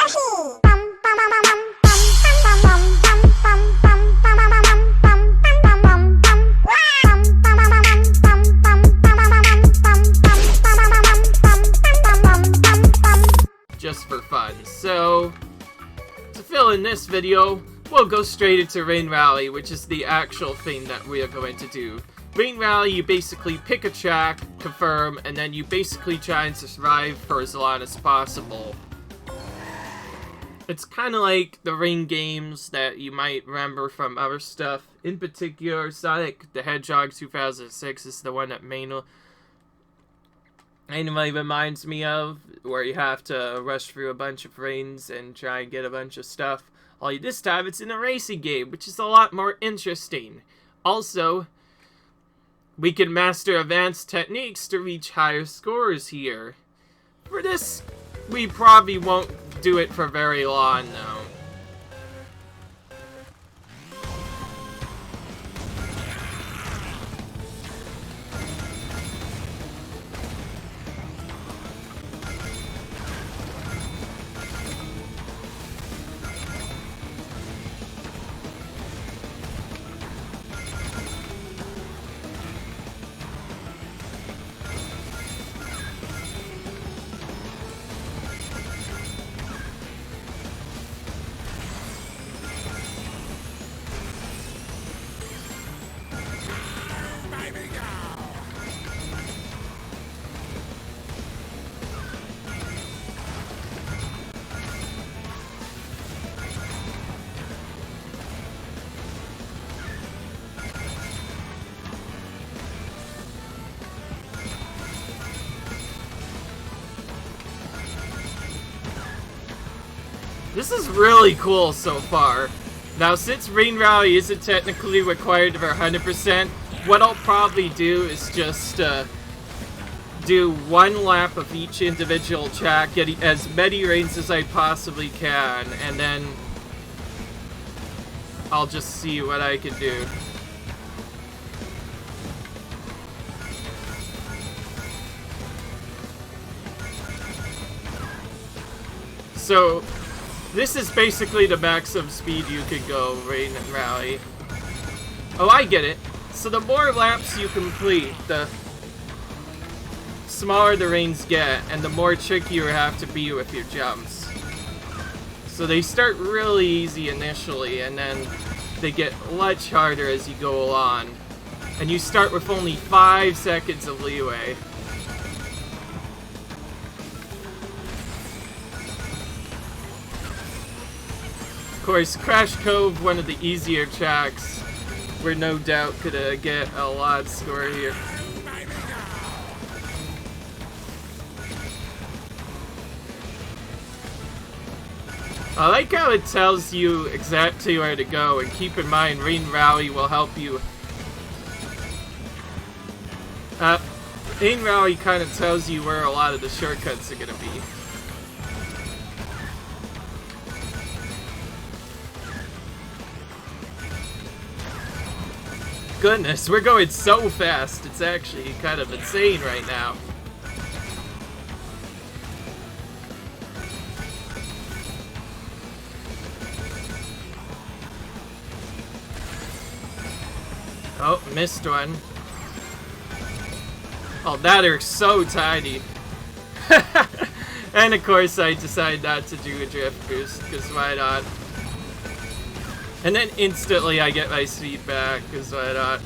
Just for fun. So, to fill in this video, we'll go straight into Rain Rally, which is the actual thing that we are going to do. Rain Rally, you basically pick a track, confirm, and then you basically try and survive for as long as possible. It's kind of like the rain games that you might remember from other stuff. In particular, Sonic the Hedgehog 2006 is the one that mainly reminds me of, where you have to rush through a bunch of rains and try and get a bunch of stuff. Only this time it's in a racing game, which is a lot more interesting. Also, we can master advanced techniques to reach higher scores here. For this, we probably won't do it for very long, though. This is really cool so far. Now, since Rain Rally isn't technically required for 100%, what I'll probably do is just do one lap of each individual track, get as many rains as I possibly can, and then I'll just see what I can do. So, this is basically the maximum speed you could go, Rain and Rally. Oh, I get it. So the more laps you complete, the smaller the rains get, and the more tricky you have to be with your jumps. So they start really easy initially, and then they get much harder as you go along. And you start with only 5 seconds of leeway. Of course, Crash Cove, one of the easier tracks, we're no doubt gonna get a lot score here. I like how it tells you exactly where to go, and keep in mind, Rain Rally will help you. Rain Rally kind of tells you where a lot of the shortcuts are gonna be. Goodness, we're going so fast, it's actually kind of insane right now. Oh, missed one. Oh, that are so tiny. And of course I decide not to do a drift boost, because why not? And then instantly I get my speed back, because why not?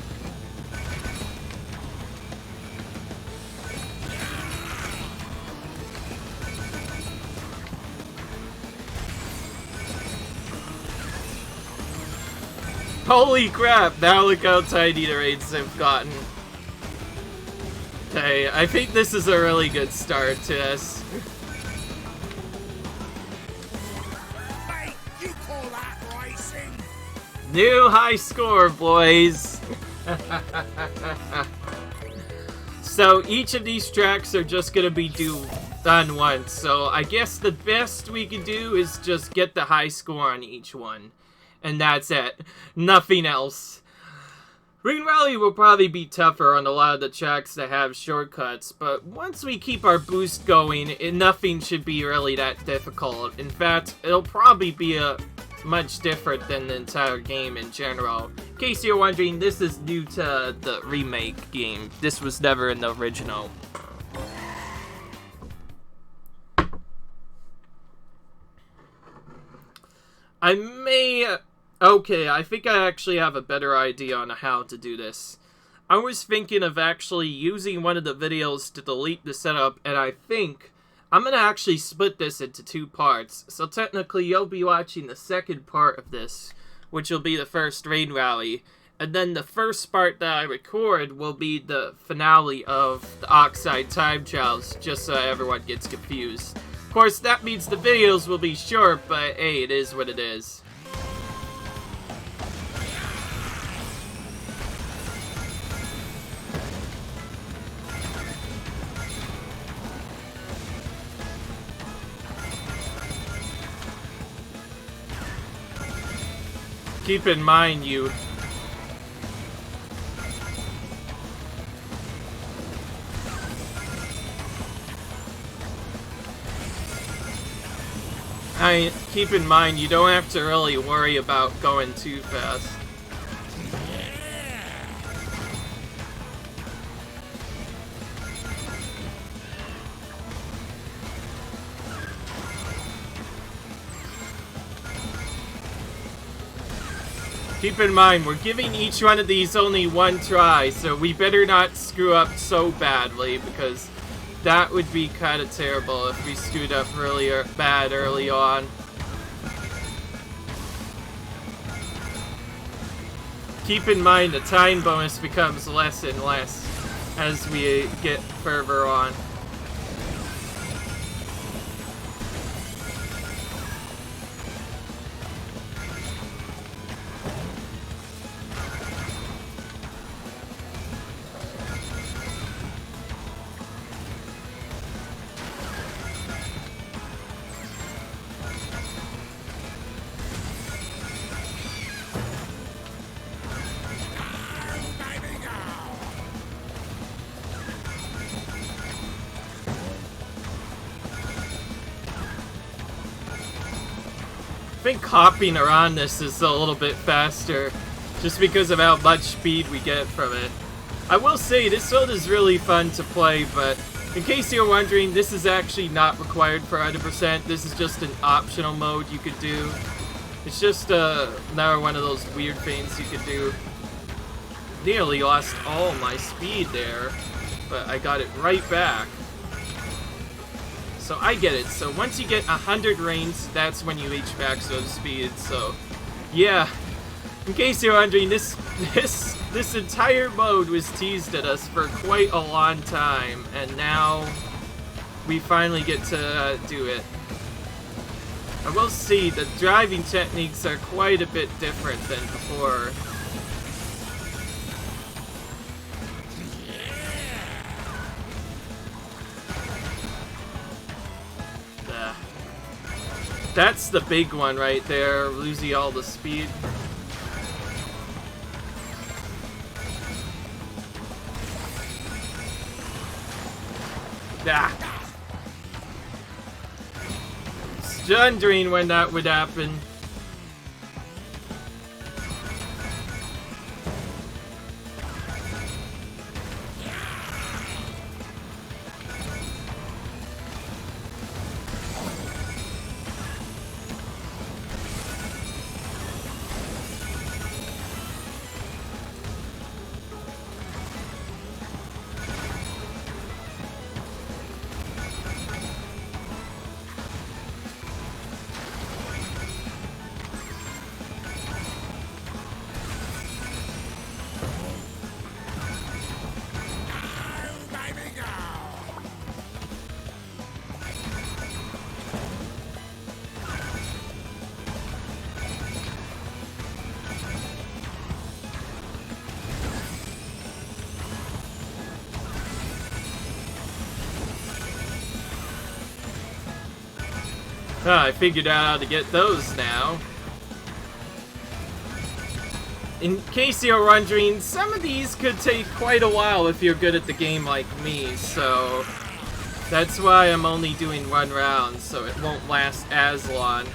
Holy crap, now look how tiny the rains have gotten. Okay, I think this is a really good start to this. Hey, you call that racing? New high score, boys! So each of these tracks are just gonna be done once, so I guess the best we can do is just get the high score on each one. And that's it. Nothing else. Ring Rally will probably be tougher on a lot of the tracks that have shortcuts, but once we keep our boost going, nothing should be really that difficult. In fact, it'll probably be much different than the entire game in general. In case you're wondering, this is new to the remake game. This was never in the original. Okay, I think I actually have a better idea on how to do this. I was thinking of actually using one of the videos to delete the setup, and I think I'm going to actually split this into 2 parts. So technically, you'll be watching the second part of this, which will be the first Rain Rally. And then the first part that I record will be the finale of the Oxide Time Trials, just so everyone gets confused. Of course, that means the videos will be short, but hey, it is what it is. Keep in mind, keep in mind, you don't have to really worry about going too fast. Keep in mind, we're giving each one of these only 1 try, so we better not screw up so badly, because that would be kind of terrible if we screwed up really bad early on. Keep in mind, the time bonus becomes less and less as we get further on. I think hopping around this is a little bit faster, just because of how much speed we get from it. I will say, this mode is really fun to play, but in case you're wondering, this is actually not required for 100%. This is just an optional mode you could do. It's just another one of those weird things you could do. Nearly lost all my speed there, but I got it right back. So I get it. So once you get 100 reigns, that's when you reach maximum speed. So yeah, in case you're wondering, this entire mode was teased at us for quite a long time, and now we finally get to do it. I will see the driving techniques are quite a bit different than before. That's the big one right there, losing all the speed. Ah. Just wondering when that would happen. I figured out how to get those now. in case you're wondering, some of these could take quite a while if you're good at the game like me, so that's why I'm only doing 1 round, so it won't last as long.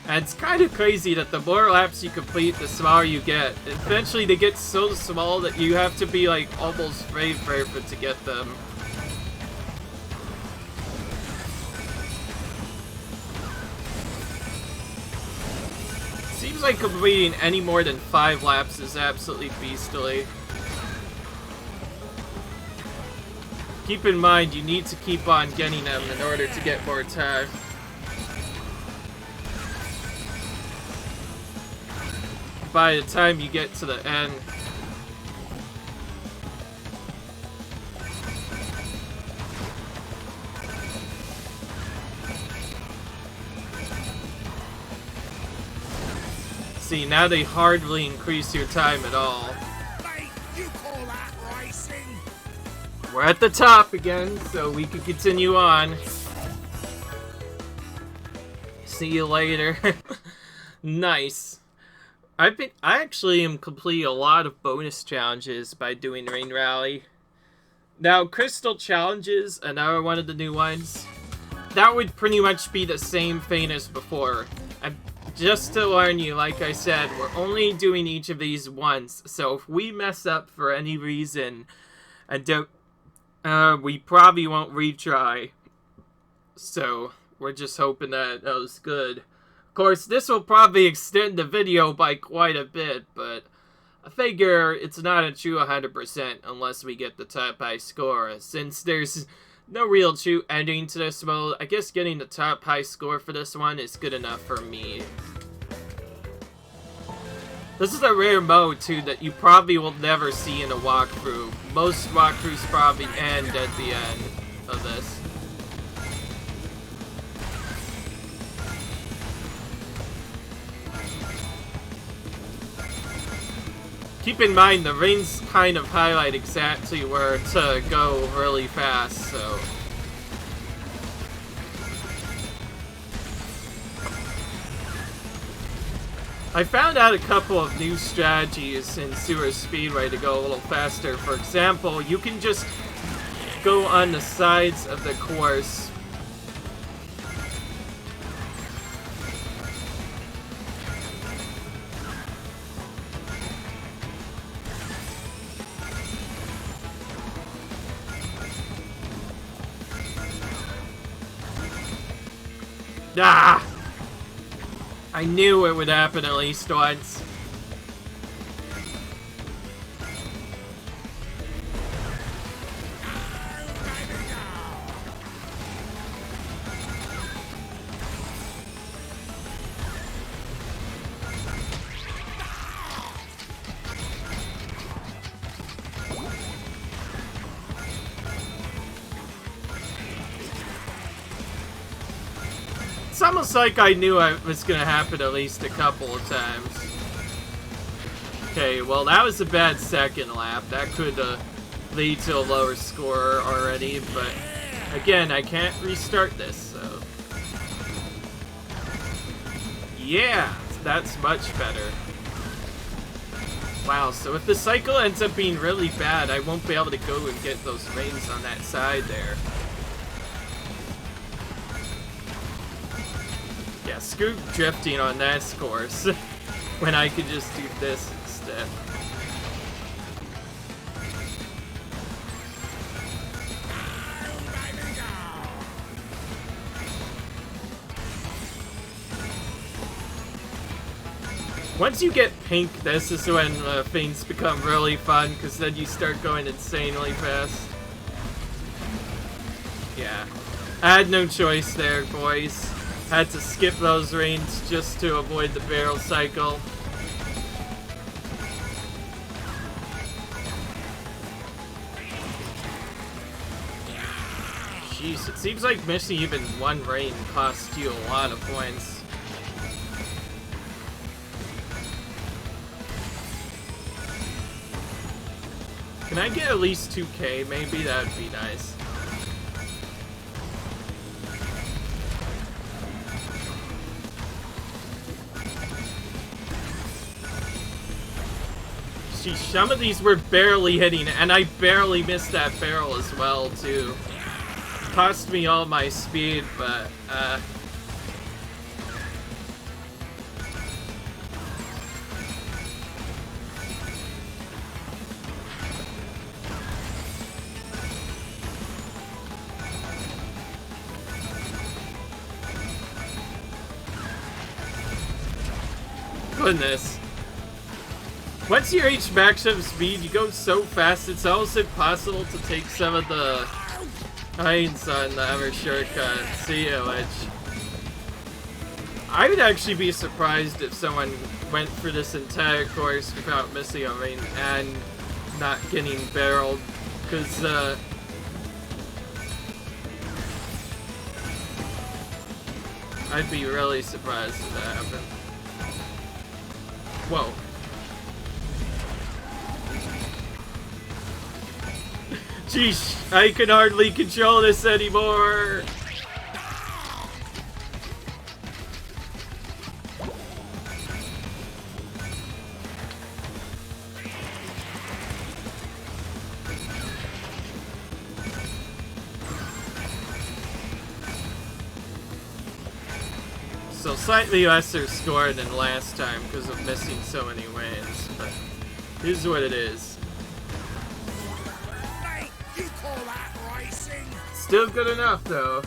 And it's kind of crazy that the more laps you complete, the smaller you get. Eventually they get so small that you have to be like almost very perfect to get them. Seems like completing any more than 5 laps is absolutely beastly. Keep in mind, you need to keep on getting them in order to get more time. By the time you get to the end. See, now they hardly increase your time at all. Mate, you call that racing? We're at the top again, so we can continue on. See you later. Nice. I actually am completing a lot of bonus challenges by doing Rain Rally. Now, Crystal Challenges, another one of the new ones, that would pretty much be the same thing as before. Just to warn you, like I said, we're only doing each of these once, so if we mess up for any reason, and we probably won't retry. So, we're just hoping that was good. Of course, this will probably extend the video by quite a bit, but I figure it's not a true 100% unless we get the top high score. Since there's no real true ending to this mode, I guess getting the top high score for this one is good enough for me. This is a rare mode, too, that you probably will never see in a walkthrough. Most walkthroughs probably end at the end of this. Keep in mind, the rings kind of highlight exactly where to go really fast, so... I found out a couple of new strategies in Sewer Speedway to go a little faster. For example, you can just go on the sides of the course. Ah! I knew it would happen at least once. It's almost like I knew it was gonna happen at least a couple of times. Okay, well that was a bad second lap. That could lead to a lower score already, but again, I can't restart this, so... Yeah, that's much better. Wow, so if the cycle ends up being really bad, I won't be able to go and get those rings on that side there. Yeah, screw drifting on that course, when I could just do this instead. Once you get pink, this is when things become really fun, because then you start going insanely fast. Yeah, I had no choice there, boys. Had to skip those rings just to avoid the barrel cycle. Jeez, it seems like missing even one ring costs you a lot of points. Can I get at least 2K? Maybe that would be nice. Geez, some of these were barely hitting, and I barely missed that barrel as well, too. Cost me all my speed, but, goodness. Once you reach maximum speed, you go so fast, it's almost impossible to take some of the hinds on the other shortcut. See ya, Ledge. I would actually be surprised if someone went for this entire course without missing a ring and not getting barreled, because, I'd be really surprised if that happened. Whoa. Jeez, I can hardly control this anymore. So slightly lesser score than last time because of missing so many wins, but here's what it is. You call that racing? Still good enough, though.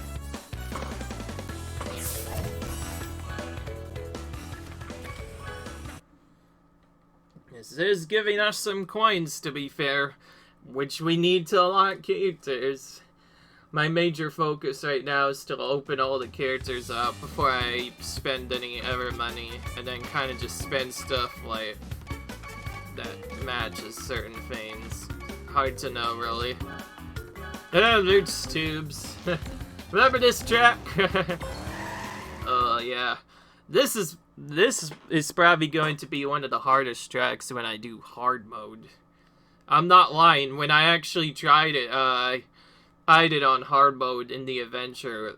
This is giving us some coins, to be fair, which we need to unlock characters. My major focus right now is to open all the characters up before I spend any ever money, and then kind of just spend stuff like that matches certain things. Hard to know, really. Roots tubes. Remember this track? Oh yeah. This is probably going to be one of the hardest tracks when I do hard mode. I'm not lying. When I actually tried it, I did on hard mode in the adventure.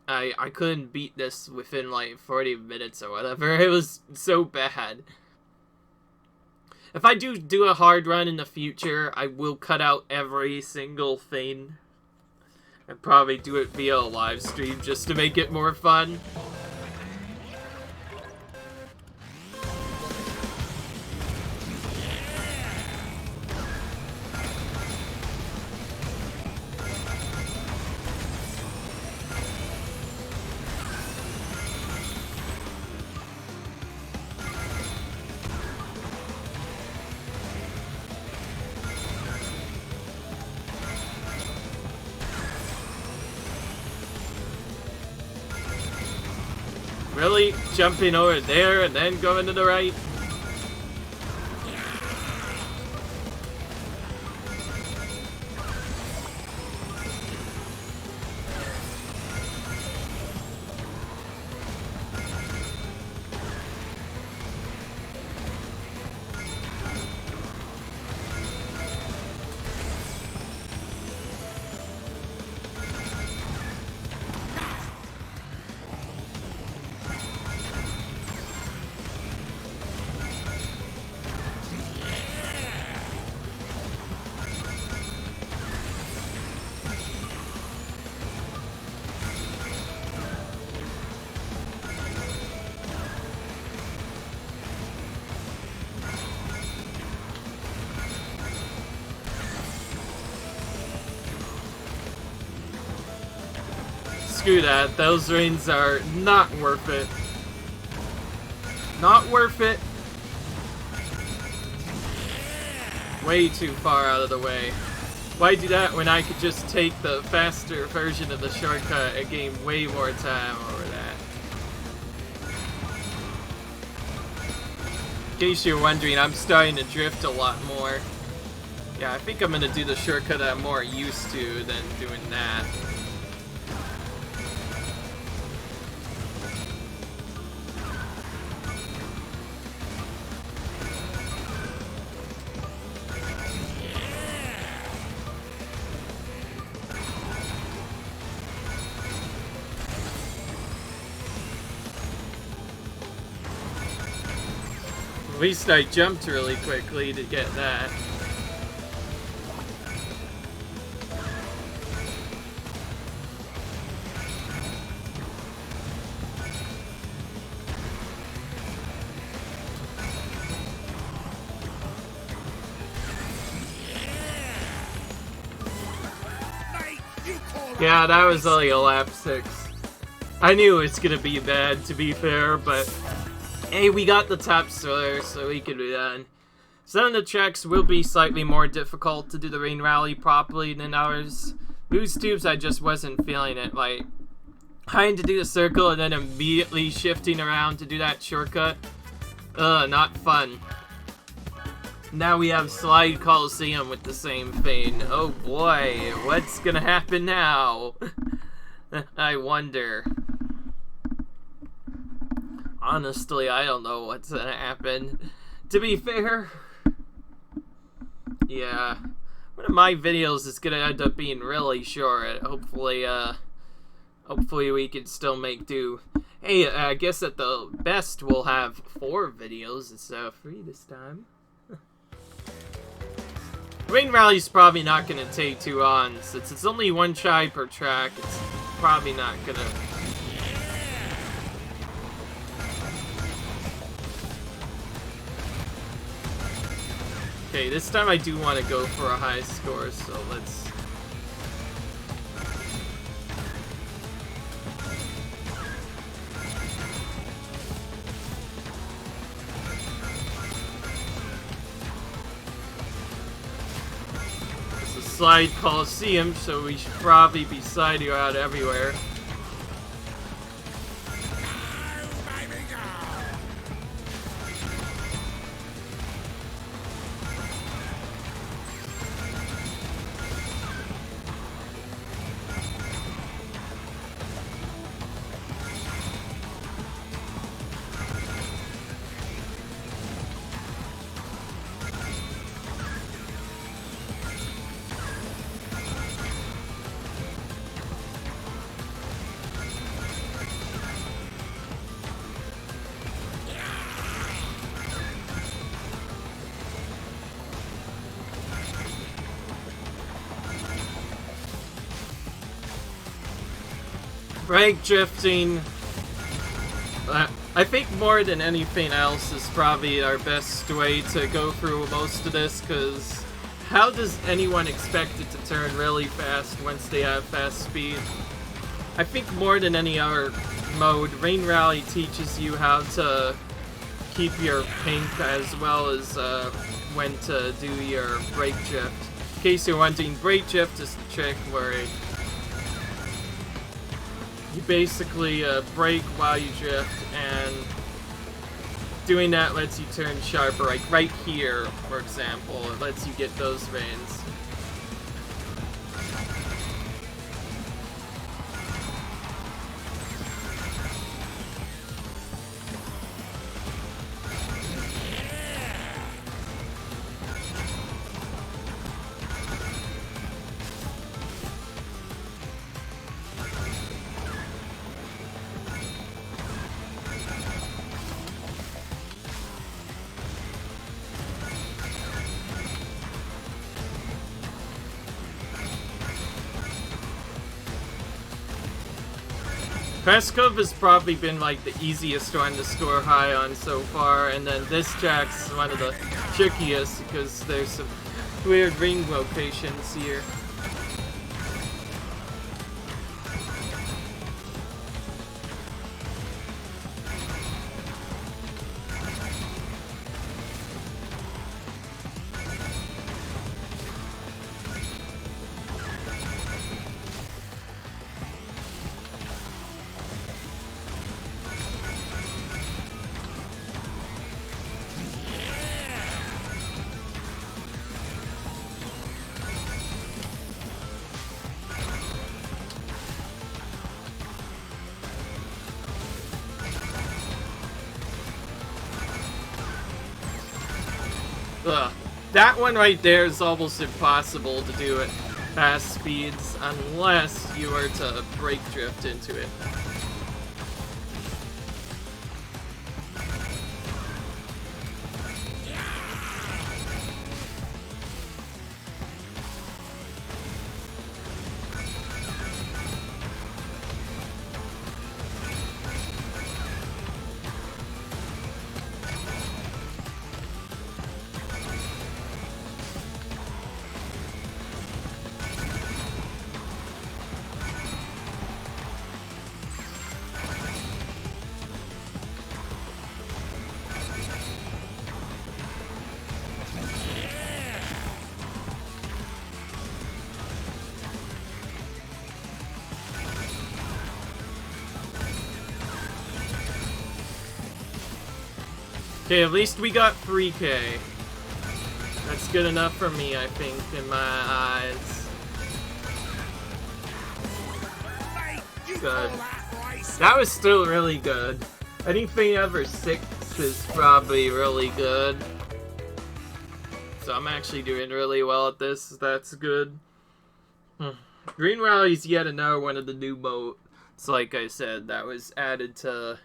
I couldn't beat this within like 40 minutes or whatever. It was so bad. If I do a hard run in the future, I will cut out every single thing. And probably do it via a live stream just to make it more fun. Really? Jumping over there and then going to the right? Screw that. Those rings are not worth it. Not worth it. Way too far out of the way. Why do that when I could just take the faster version of the shortcut and gain way more time over that? In case you're wondering, I'm starting to drift a lot more. Yeah, I think I'm gonna do the shortcut I'm more used to than doing that. At least I jumped really quickly to get that. Yeah, that was only a lap 6. I knew it was gonna be bad, to be fair, but hey, we got the top star, so we can do that. Some of the tracks will be slightly more difficult to do the rain rally properly than others. Boost tubes, I just wasn't feeling it. Like, trying to do the circle and then immediately shifting around to do that shortcut. Not fun. Now we have Slide Coliseum with the same thing. Oh boy, what's gonna happen now? I wonder. Honestly, I don't know what's gonna happen. To be fair, yeah, one of my videos is gonna end up being really short. Hopefully we can still make do. Hey, I guess at the best we'll have 4 videos instead of 3 this time. Rain Rally's probably not gonna take too long, since it's only 1 try per track. It's probably not gonna. Okay, this time I do want to go for a high score, so let's. Slide Coliseum, so we should probably be sliding out everywhere. Brake drifting, I think more than anything else is probably our best way to go through most of this, because how does anyone expect it to turn really fast once they have fast speed? I think more than any other mode, Rain Rally teaches you how to keep your pink as well as when to do your brake drift. In case you're wondering, brake drift is the trick where you basically brake while you drift, and doing that lets you turn sharper. Like right here, for example, it lets you get those veins. Crest Cove has probably been like the easiest one to score high on so far, and then this track's one of the trickiest because there's some weird ring locations here. Ugh. That one right there is almost impossible to do at fast speeds unless you were to brake drift into it. Okay, at least we got 3K. That's good enough for me, I think, in my eyes. Mate, you Good. call that racing? That was still really good. Anything over 6 is probably really good. So I'm actually doing really well at this. That's good. Green Rally is yet another one of the new modes. Like I said, that was added to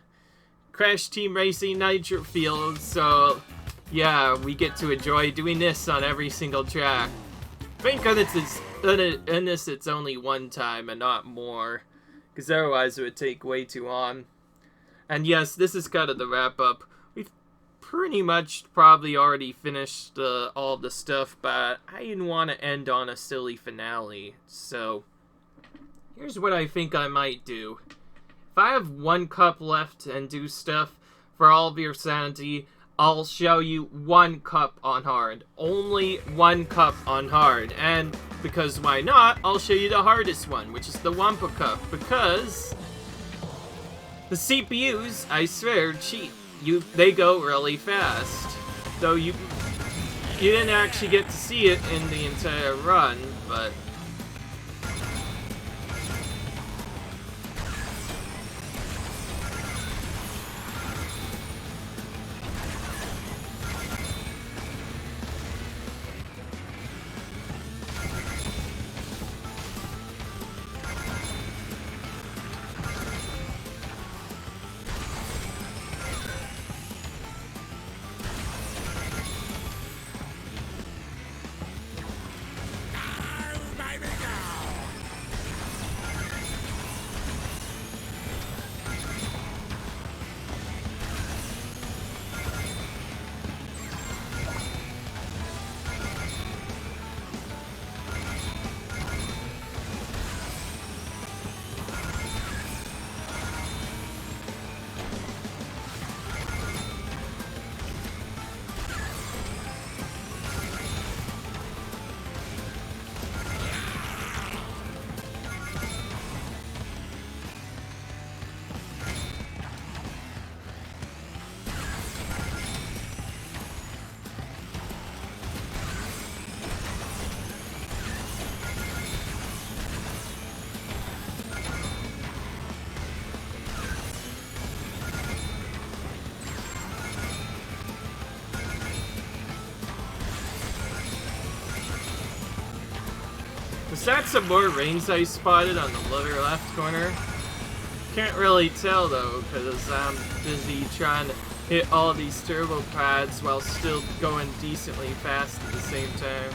Crash Team Racing Nitro Field. So yeah, we get to enjoy doing this on every single track. Thank goodness it's only one time and not more, because otherwise it would take way too long. And yes, this is kind of the wrap up. We've pretty much probably already finished all the stuff, but I didn't want to end on a silly finale. So here's what I think I might do. If I have 1 cup left and do stuff for all of your sanity, I'll show you 1 cup on hard. Only 1 cup on hard. And because why not, I'll show you the hardest one, which is the Wampa Cup. Because the CPUs, I swear, are cheap. They go really fast. Though you didn't actually get to see it in the entire run, but was that some more rains I spotted on the lower left corner? Can't really tell though, because I'm busy trying to hit all these turbo pads while still going decently fast at the same time.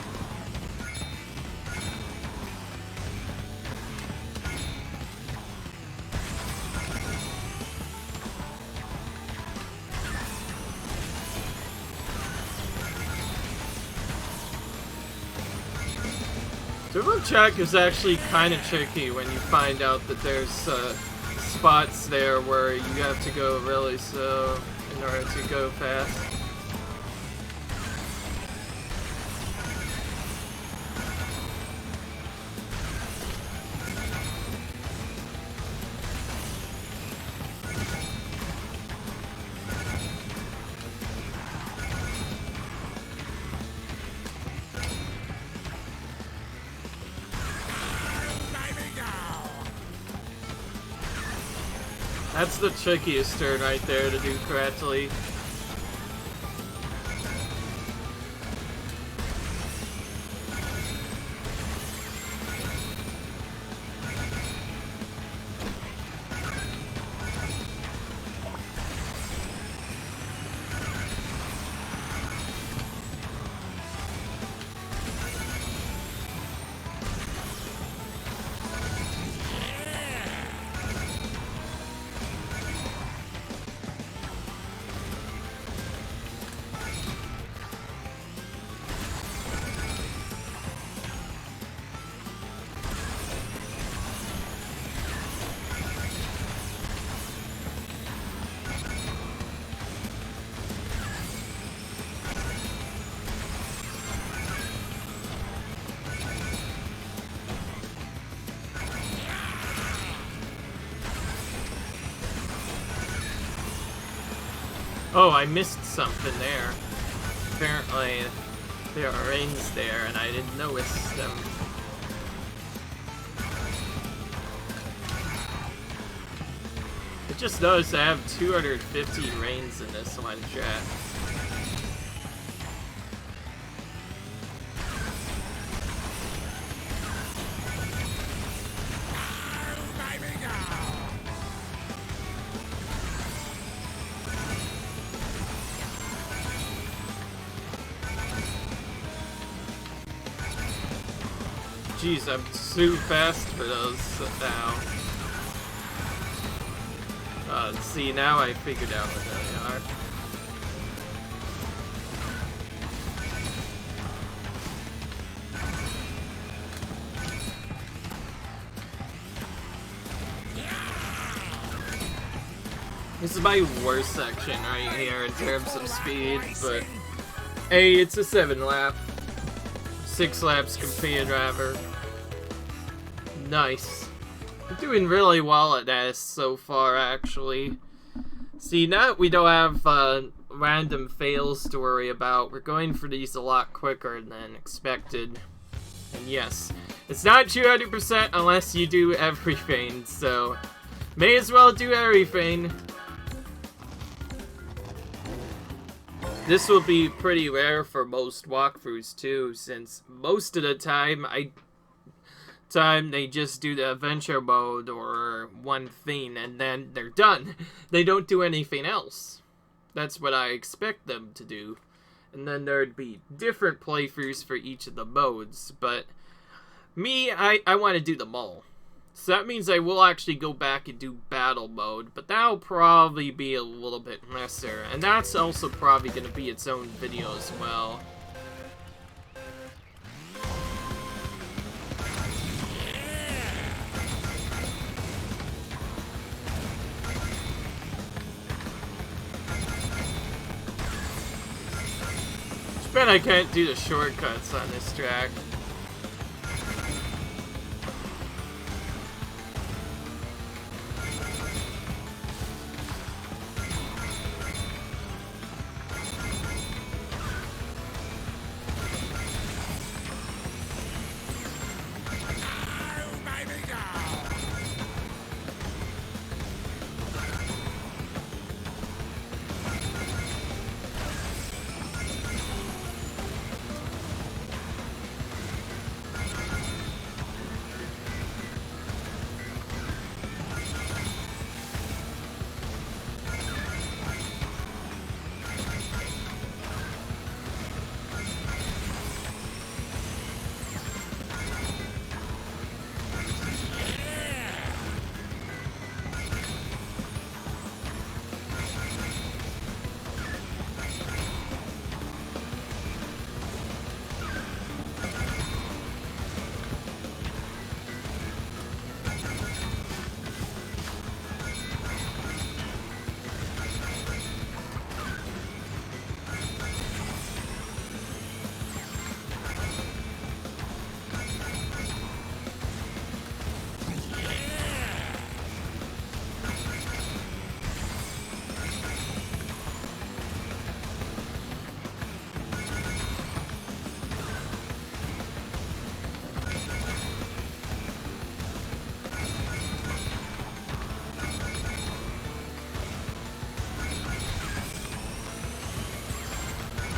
Turbo Track is actually kind of tricky when you find out that there's spots there where you have to go really slow in order to go fast. That's the trickiest turn right there to do correctly. Oh, I missed something there. Apparently, there are rings there, and I didn't notice them. I just noticed I have 250 reigns in this one chat. Jeez, I'm too fast for those now. See, now I figured out what they are. This is my worst section right here in terms of speed, but hey, it's a 7 lap. 6 laps completed, rather. Nice. We're doing really well at this so far, actually. See, now that we don't have random fails to worry about, we're going for these a lot quicker than expected. And yes, it's not 200% unless you do everything, so may as well do everything. This will be pretty rare for most walkthroughs too, since most of the time they just do the adventure mode or one thing and then they're done. They don't do anything else. That's what I expect them to do. And then there'd be different playthroughs for each of the modes, but me, I want to do them all. So that means I will actually go back and do battle mode, but that'll probably be a little bit lesser. And that's also probably going to be its own video as well. Too bad I can't do the shortcuts on this track.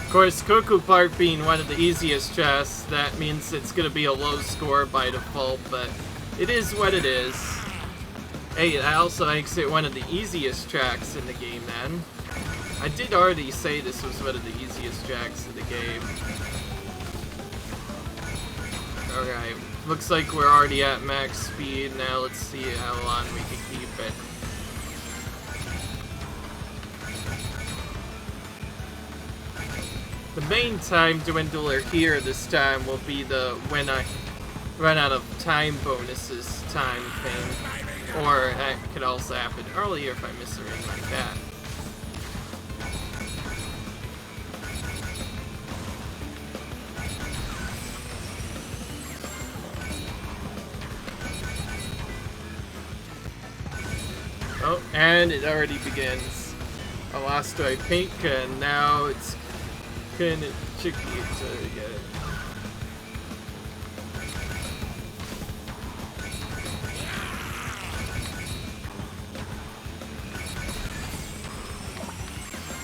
Of course, Cuckoo Part being one of the easiest chests, that means it's going to be a low score by default, but it is what it is. Hey, that also makes it one of the easiest tracks in the game, then. I did already say this was one of the easiest tracks in the game. Alright, looks like we're already at max speed. Now let's see how long we can keep it. The main time dwindler here this time will be the when I run out of time bonuses time thing. Or that could also happen earlier if I miss a ring like that. Oh, and it already begins. I lost to, I think, and now it's kind of tricky to get.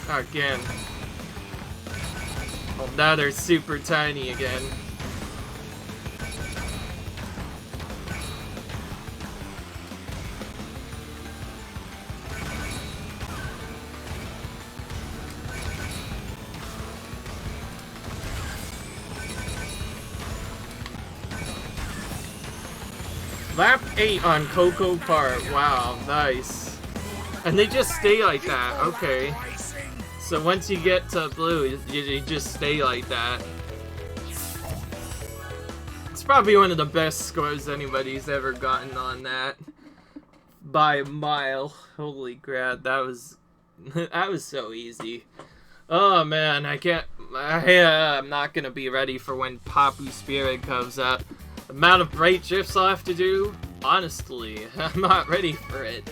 Again. Well, now they're super tiny again. Lap 8 on Coco Park. Wow, nice. And they just stay like that. Okay. So once you get to blue, you just stay like that. It's probably one of the best scores anybody's ever gotten on that. By a mile. Holy crap, that was that was so easy. Oh man, I'm not gonna be ready for when Papu Spirit comes up. The amount of bright drifts I'll have to do, honestly, I'm not ready for it.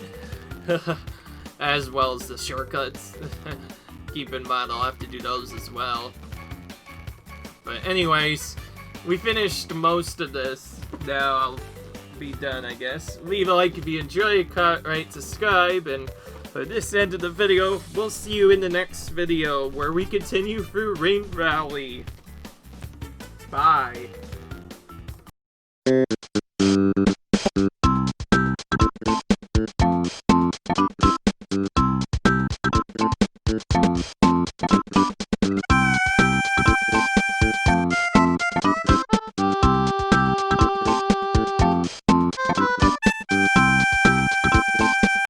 As well as the shortcuts. Keep in mind I'll have to do those as well. But anyways, we finished most of this. Now I'll be done, I guess. Leave a like if you enjoy it, comment, rate, subscribe, and for this end of the video, we'll see you in the next video where we continue through Rain Rally. Bye.